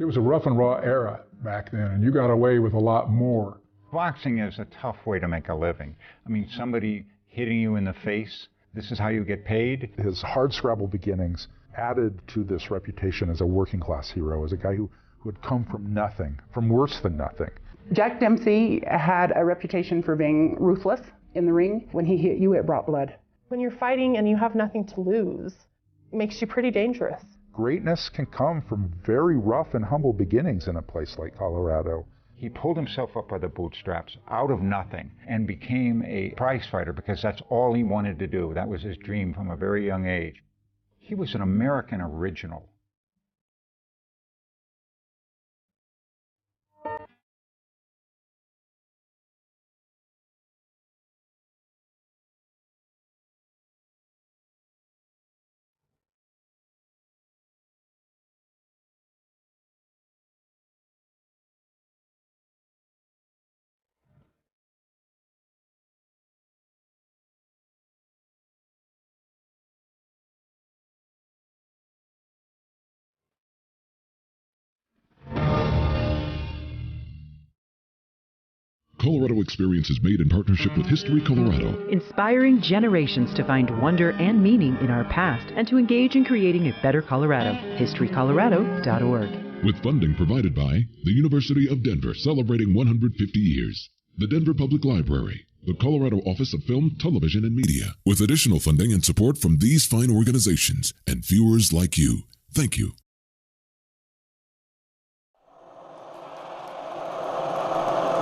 It was a rough and raw era back then, and you got away with a lot more. Boxing is a tough way to make a living. I mean, somebody hitting you in the face, this is how you get paid. His hardscrabble beginnings added to this reputation as a working class hero, as a guy who had come from nothing, from worse than nothing. Jack Dempsey had a reputation for being ruthless in the ring. When he hit you, it brought blood. When you're fighting and you have nothing to lose, it makes you pretty dangerous. Greatness can come from very rough and humble beginnings in a place like Colorado. He pulled himself up by the bootstraps out of nothing and became a prize fighter because that's all he wanted to do. That was his dream from a very young age. He was an American original. Colorado Experience is made in partnership with History Colorado, inspiring generations to find wonder and meaning in our past and to engage in creating a better Colorado. HistoryColorado.org. with funding provided by the University of Denver, celebrating 150 years, the Denver Public Library, the Colorado Office of Film, Television, and Media, with additional funding and support from these fine organizations and viewers like you. Thank you.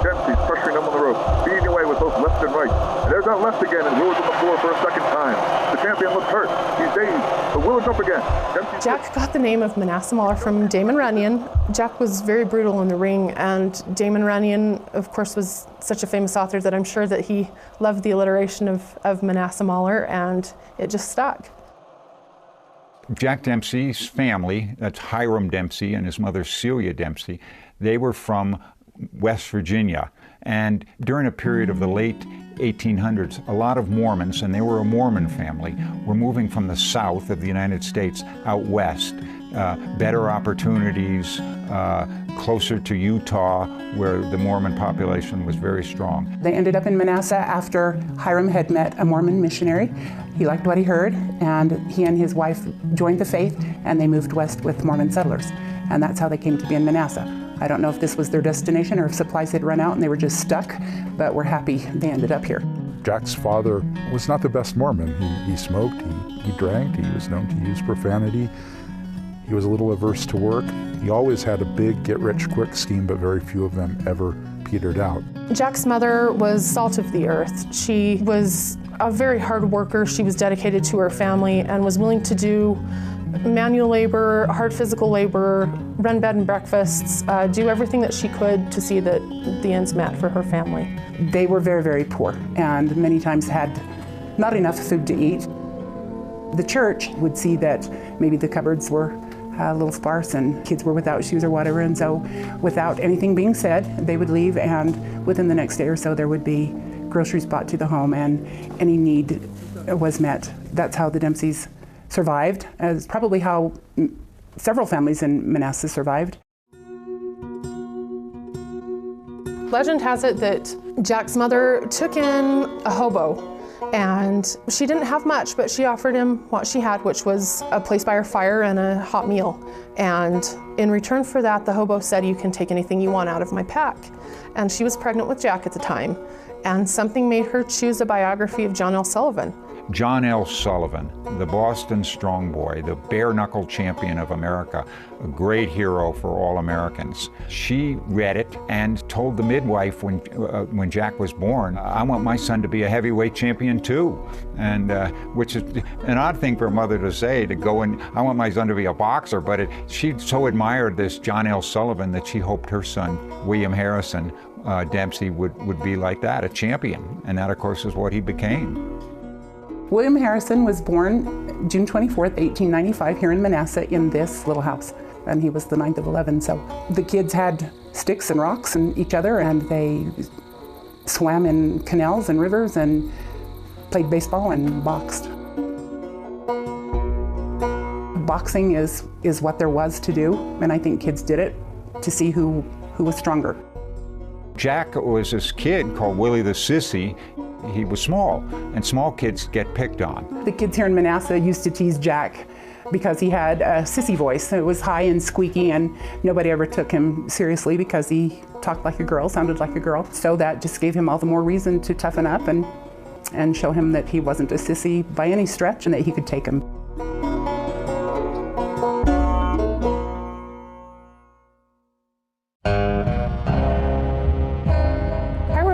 Dempsey's pressuring him on the rope, beating away with both left and right. And there's that left again, and Willard's on the floor for a second time. The champion looks hurt. He's dazed, but Willard's up again. Dempsey's Jack got the name of Manassa Mauler from Damon Runyon. Jack was very brutal in the ring, and Damon Runyon, of course, was such a famous author that I'm sure that he loved the alliteration of Manassa Mauler, and it just stuck. Jack Dempsey's family, that's Hiram Dempsey and his mother Celia Dempsey, they were from West Virginia. And during a period of the late 1800s, a lot of Mormons, and they were a Mormon family, were moving from the south of the United States out west. Better opportunities, closer to Utah, where the Mormon population was very strong. They ended up in Manassa after Hiram had met a Mormon missionary. He liked what he heard, and he and his wife joined the faith, and they moved west with Mormon settlers. And that's how they came to be in Manassa. I don't know if this was their destination or if supplies had run out and they were just stuck, but we're happy they ended up here. Jack's father was not the best Mormon. He smoked, he drank, he was known to use profanity. He was a little averse to work. He always had a big get-rich-quick scheme, but very few of them ever petered out. Jack's mother was salt of the earth. She was a very hard worker. She was dedicated to her family and was willing to do manual labor, hard physical labor, run bed and breakfasts, do everything that she could to see that the ends met for her family. They were very, very poor and many times had not enough food to eat. The church would see that maybe the cupboards were a little sparse and kids were without shoes or whatever, and so without anything being said, they would leave, and within the next day or so there would be groceries brought to the home and any need was met. That's how the Dempseys survived, as probably how several families in Manassa survived. Legend has it that Jack's mother took in a hobo, and she didn't have much, but she offered him what she had, which was a place by her fire and a hot meal. And in return for that, the hobo said, "You can take anything you want out of my pack." And she was pregnant with Jack at the time, and something made her choose a biography of John L. Sullivan. John L. Sullivan, the Boston strong boy, the bare-knuckle champion of America, a great hero for all Americans. She read it and told the midwife when Jack was born, "I want my son to be a heavyweight champion too," and which is an odd thing for a mother to say, to go and, "I want my son to be a boxer," but she so admired this John L. Sullivan that she hoped her son, William Harrison Dempsey, would be like that, a champion, and that of course is what he became. William Harrison was born June 24th, 1895 here in Manassa in this little house, and he was the 9th of 11. So the kids had sticks and rocks and each other, and they swam in canals and rivers and played baseball and boxed. Boxing is what there was to do, and I think kids did it to see who was stronger. Jack was this kid called Willie the Sissy. He was small, and small kids get picked on. The kids here in Manassa used to tease Jack because he had a sissy voice. It was high and squeaky, and nobody ever took him seriously because he talked like a girl, sounded like a girl. So that just gave him all the more reason to toughen up and show him that he wasn't a sissy by any stretch and that he could take him.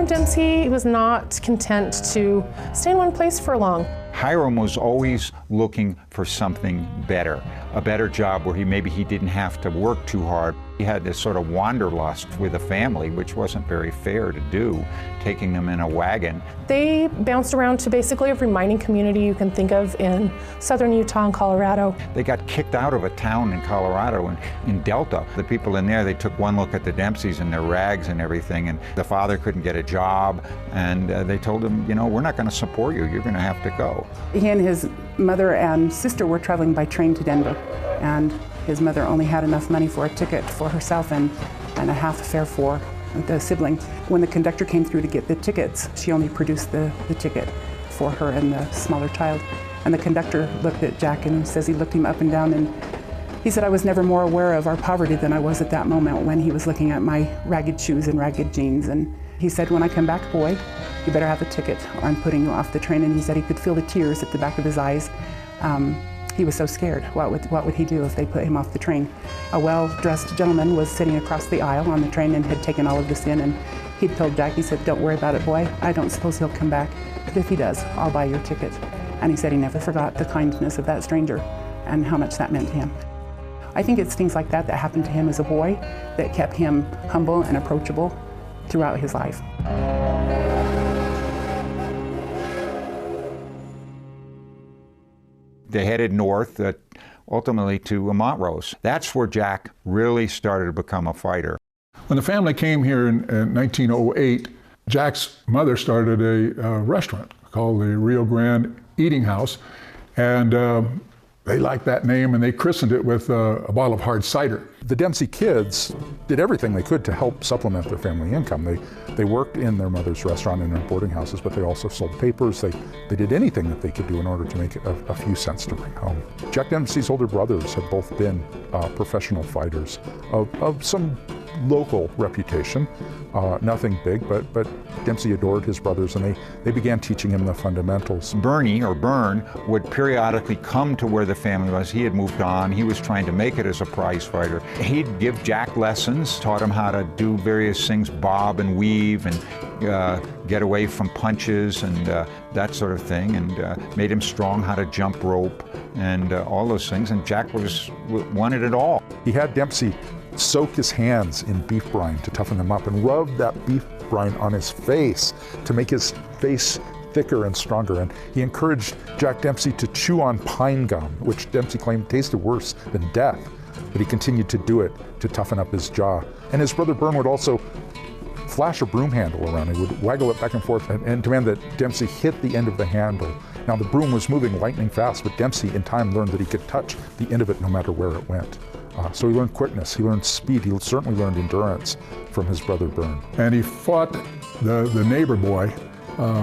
Dempsey was not content to stay in one place for long. Hiram was always looking for something better, a better job where maybe he didn't have to work too hard. He had this sort of wanderlust with a family, which wasn't very fair to do, taking them in a wagon. They bounced around to basically every mining community you can think of in southern Utah and Colorado. They got kicked out of a town in Colorado and in Delta. The people in there, they took one look at the Dempseys and their rags and everything, and the father couldn't get a job, and they told him, you know, we're not going to support you, you're going to have to go. He and his mother and sister were traveling by train to Denver, and his mother only had enough money for a ticket for herself and a half fare for the sibling. When the conductor came through to get the tickets, she only produced the ticket for her and the smaller child. And the conductor looked at Jack and says he looked him up and down, and he said, I was never more aware of our poverty than I was at that moment when he was looking at my ragged shoes and ragged jeans. And he said, when I come back, boy, you better have a ticket or I'm putting you off the train. And he said he could feel the tears at the back of his eyes. He was so scared. What would he do if they put him off the train? A well-dressed gentleman was sitting across the aisle on the train and had taken all of this in, and he'd told Jack, he said, don't worry about it, boy. I don't suppose he'll come back, but if he does, I'll buy your ticket. And he said he never forgot the kindness of that stranger and how much that meant to him. I think it's things like that that happened to him as a boy that kept him humble and approachable throughout his life. They headed north, ultimately to Montrose. That's where Jack really started to become a fighter. When the family came here in 1908, Jack's mother started a restaurant called the Rio Grande Eating House, and they liked that name and they christened it with a bottle of hard cider. The Dempsey kids did everything they could to help supplement their family income. They worked in their mother's restaurant and in boarding houses, but they also sold papers. They did anything that they could do in order to make a few cents to bring home. Jack Dempsey's older brothers have both been professional fighters of some local reputation, nothing big, but Dempsey adored his brothers, and they began teaching him the fundamentals. Bernie, or Bern, would periodically come to where the family was. He had moved on. He was trying to make it as a prize fighter. He'd give Jack lessons, taught him how to do various things, bob and weave, and get away from punches and that sort of thing, and made him strong, how to jump rope, and all those things. And Jack wanted it all. He had Dempsey soak his hands in beef brine to toughen them up and rub that beef brine on his face to make his face thicker and stronger. And he encouraged Jack Dempsey to chew on pine gum, which Dempsey claimed tasted worse than death. But he continued to do it to toughen up his jaw. And his brother Bern would also flash a broom handle around. He would waggle it back and forth and demand that Dempsey hit the end of the handle. Now the broom was moving lightning fast, but Dempsey in time learned that he could touch the end of it no matter where it went. So he learned quickness, he learned speed, he certainly learned endurance from his brother Bern. And he fought the neighbor boy,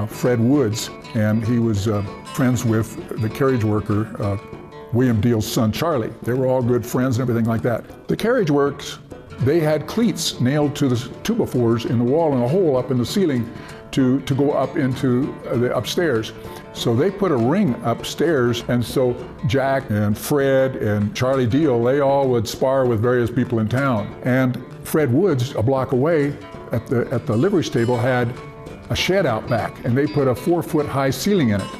Fred Woods, and he was friends with the carriage worker, William Deal's son, Charlie. They were all good friends and everything like that. The carriage works, they had cleats nailed to the 2x4s in the wall and a hole up in the ceiling to go up into the upstairs. So they put a ring upstairs, and so Jack and Fred and Charlie Deal, they all would spar with various people in town. And Fred Woods, a block away at the livery stable, had a shed out back, and they put a 4-foot high ceiling in it.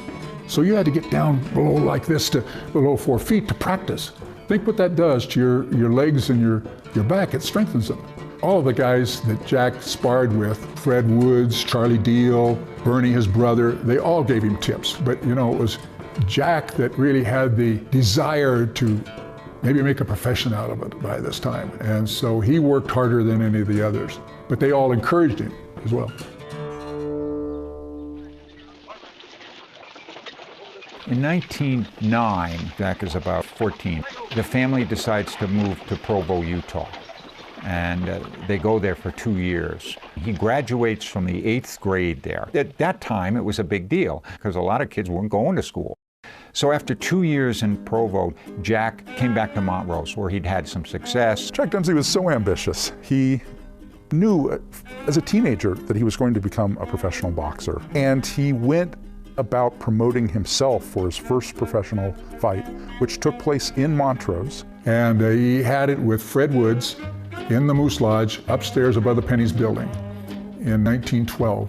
So you had to get down below like this to below 4 feet to practice. Think what that does to your legs and your back. It strengthens them. All of the guys that Jack sparred with, Fred Woods, Charlie Deal, Bernie, his brother, they all gave him tips. But you know, it was Jack that really had the desire to maybe make a profession out of it by this time. And so he worked harder than any of the others. But they all encouraged him as well. In 1909, Jack is about 14, the family decides to move to Provo, Utah. and they go there for 2 years. He graduates from the 8th grade there. At that time, it was a big deal because a lot of kids weren't going to school. So after 2 years in Provo, Jack came back to Montrose, where he'd had some success. Jack Dempsey was so ambitious. He knew as a teenager that he was going to become a professional boxer. And he went about promoting himself for his first professional fight, which took place in Montrose. And he had it with Fred Woods in the Moose Lodge upstairs above the Penny's building in 1912.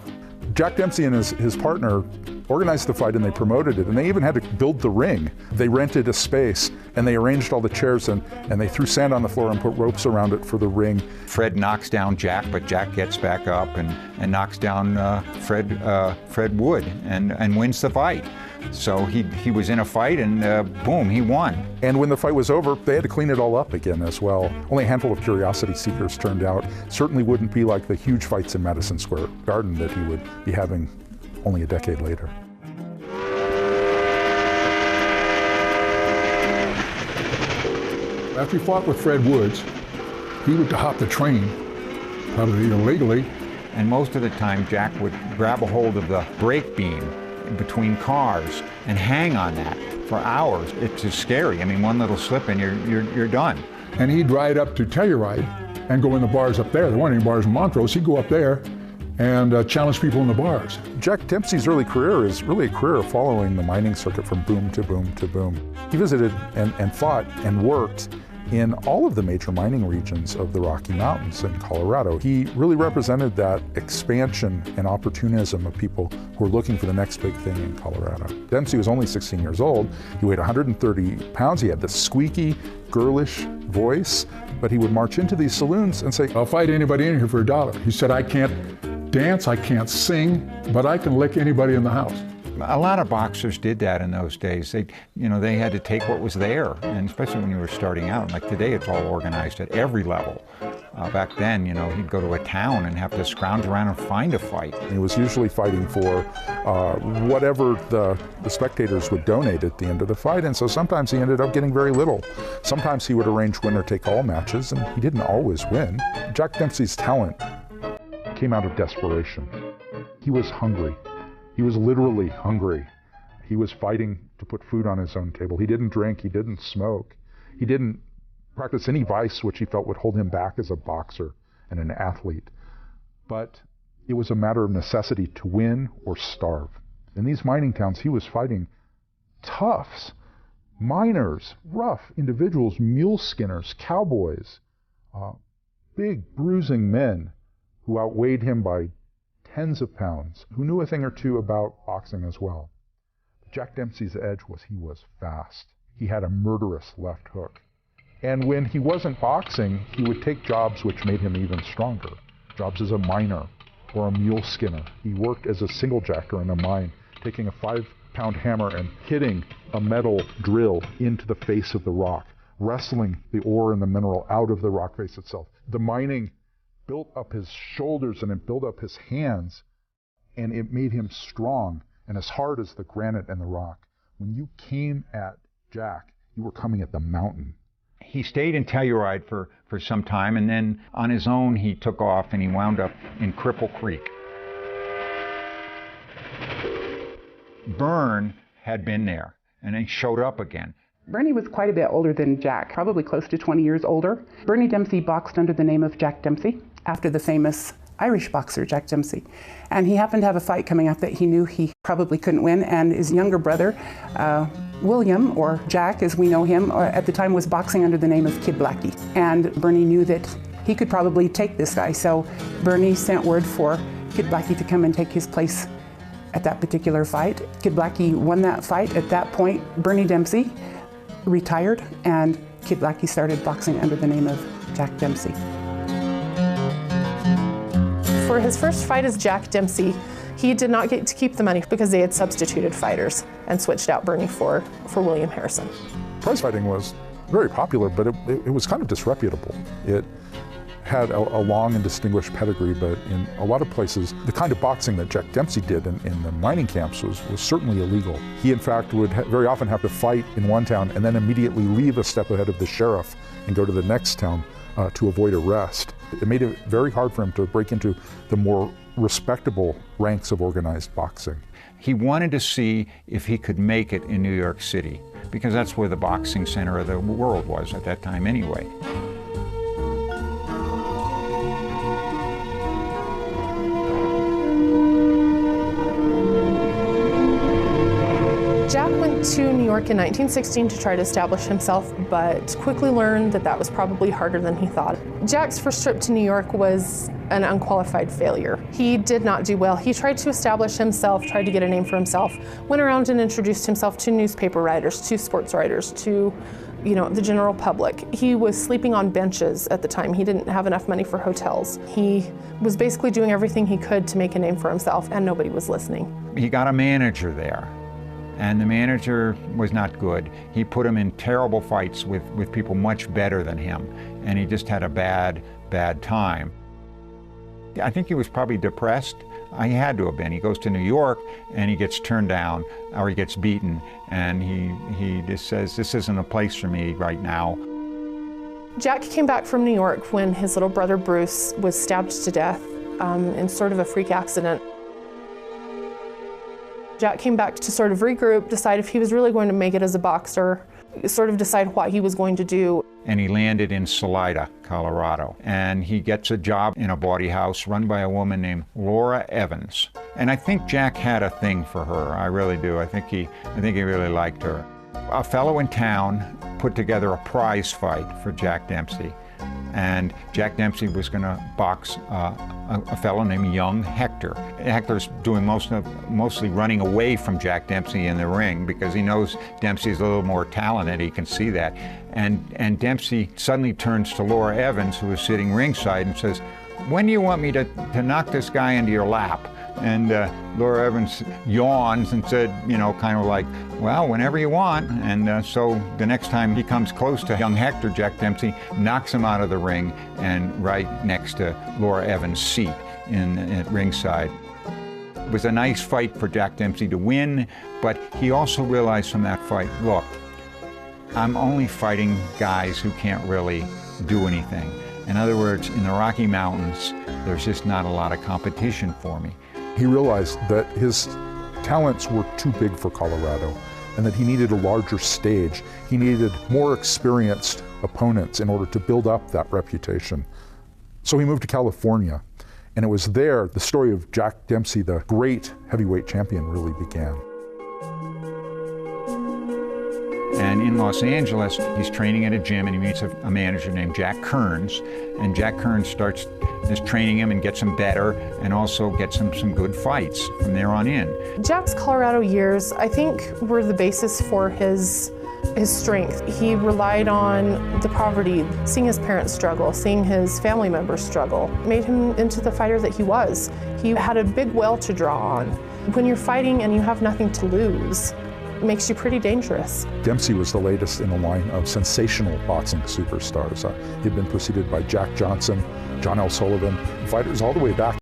Jack Dempsey and his partner organized the fight, and they promoted it, and they even had to build the ring. They rented a space, and they arranged all the chairs, and they threw sand on the floor and put ropes around it for the ring. Fred knocks down Jack, but Jack gets back up and knocks down Fred Wood and wins the fight. So he was in a fight, and boom, he won. And when the fight was over, they had to clean it all up again as well. Only a handful of curiosity seekers turned out. Certainly wouldn't be like the huge fights in Madison Square Garden that he would be having only a decade later. After he fought with Fred Woods, he would hop the train, probably illegally. And most of the time, Jack would grab a hold of the brake beam between cars and hang on that for hours. It's just scary. I mean, one little slip and you're done. And he'd ride up to Telluride and go in the bars up there. There weren't any bars in Montrose. He'd go up there and challenge people in the bars. Jack Dempsey's early career is really a career following the mining circuit from boom to boom to boom. He visited and fought and worked in all of the major mining regions of the Rocky Mountains in Colorado. He really represented that expansion and opportunism of people who were looking for the next big thing in Colorado. Dempsey was only 16 years old. He weighed 130 pounds. He had this squeaky, girlish voice, but he would march into these saloons and say, "I'll fight anybody in here for $1." He said, "I can't dance, I can't sing, but I can lick anybody in the house." A lot of boxers did that in those days. They had to take what was there, and especially when you were starting out. Like today, it's all organized at every level. Back then, he'd go to a town and have to scrounge around and find a fight. He was usually fighting for whatever the spectators would donate at the end of the fight, and so sometimes he ended up getting very little. Sometimes he would arrange winner-take-all matches, and he didn't always win. Jack Dempsey's talent came out of desperation. He was hungry. He was literally hungry. He was fighting to put food on his own table. He didn't drink, he didn't smoke. He didn't practice any vice which he felt would hold him back as a boxer and an athlete. But it was a matter of necessity to win or starve. In these mining towns, he was fighting toughs, miners, rough individuals, mule skinners, cowboys, big bruising men who outweighed him by tens of pounds, who knew a thing or two about boxing as well. Jack Dempsey's edge was he was fast. He had a murderous left hook. And when he wasn't boxing, he would take jobs which made him even stronger. Jobs as a miner or a mule skinner. He worked as a single jacker in a mine, taking a 5-pound hammer and hitting a metal drill into the face of the rock, wrestling the ore and the mineral out of the rock face itself. The mining built up his shoulders and it built up his hands, and it made him strong and as hard as the granite and the rock. When you came at Jack, you were coming at the mountain. He stayed in Telluride for some time, and then on his own he took off and he wound up in Cripple Creek. Byrne had been there, and he showed up again. Bernie was quite a bit older than Jack, probably close to 20 years older. Bernie Dempsey boxed under the name of Jack Dempsey, after the famous Irish boxer Jack Dempsey. And he happened to have a fight coming up that he knew he probably couldn't win, and his younger brother, William, or Jack as we know him, at the time was boxing under the name of Kid Blackie. And Bernie knew that he could probably take this guy, so Bernie sent word for Kid Blackie to come and take his place at that particular fight. Kid Blackie won that fight. At that point, Bernie Dempsey retired, and Kid Blackie started boxing under the name of Jack Dempsey. For his first fight as Jack Dempsey, he did not get to keep the money because they had substituted fighters and switched out Bernie for William Harrison. Prize fighting was very popular, but it was kind of disreputable. It had a long and distinguished pedigree, but in a lot of places, the kind of boxing that Jack Dempsey did in the mining camps was certainly illegal. He, in fact, would very often have to fight in one town and then immediately leave a step ahead of the sheriff and go to the next town to avoid arrest. It made it very hard for him to break into the more respectable ranks of organized boxing. He wanted to see if he could make it in New York City, because that's where the boxing center of the world was at that time anyway. Jack went to New York in 1916 to try to establish himself, but quickly learned that that was probably harder than he thought. Jack's first trip to New York was an unqualified failure. He did not do well. He tried to establish himself, tried to get a name for himself, went around and introduced himself to newspaper writers, to sports writers, to the general public. He was sleeping on benches at the time. He didn't have enough money for hotels. He was basically doing everything he could to make a name for himself, and nobody was listening. He got a manager there, and the manager was not good. He put him in terrible fights with people much better than him, and he just had a bad time. I think he was probably depressed. He had to have been. He goes to New York and he gets turned down, or he gets beaten, and he just says, this isn't a place for me right now. Jack came back from New York when his little brother Bruce was stabbed to death in sort of a freak accident. Jack came back to sort of regroup, decide if he was really going to make it as a boxer, sort of decide what he was going to do. And he landed in Salida, Colorado. And he gets a job in a bawdy house run by a woman named Laura Evans. And I think Jack had a thing for her, I really do. I think he really liked her. A fellow in town put together a prize fight for Jack Dempsey. And Jack Dempsey was going to box a fellow named Young Hector. Hector's doing mostly running away from Jack Dempsey in the ring because he knows Dempsey's a little more talented. He can see that. And Dempsey suddenly turns to Laura Evans, who is sitting ringside, and says, "When do you want me to knock this guy into your lap?" And Laura Evans yawns and said, kind of like, well, whenever you want. And so the next time he comes close to young Hector, Jack Dempsey knocks him out of the ring and right next to Laura Evans' seat at ringside. It was a nice fight for Jack Dempsey to win, but he also realized from that fight, look, I'm only fighting guys who can't really do anything. In other words, in the Rocky Mountains, there's just not a lot of competition for me. He realized that his talents were too big for Colorado and that he needed a larger stage. He needed more experienced opponents in order to build up that reputation. So he moved to California, and it was there the story of Jack Dempsey, the great heavyweight champion, really began. And in Los Angeles, he's training at a gym, and he meets a manager named Jack Kearns. And Jack Kearns starts training him and gets him better, and also gets him some good fights from there on in. Jack's Colorado years, I think, were the basis for his strength. He relied on the poverty, seeing his parents struggle, seeing his family members struggle, made him into the fighter that he was. He had a big well to draw on. When you're fighting and you have nothing to lose, it makes you pretty dangerous. Dempsey was the latest in a line of sensational boxing superstars. He'd been preceded by Jack Johnson, John L. Sullivan, fighters all the way back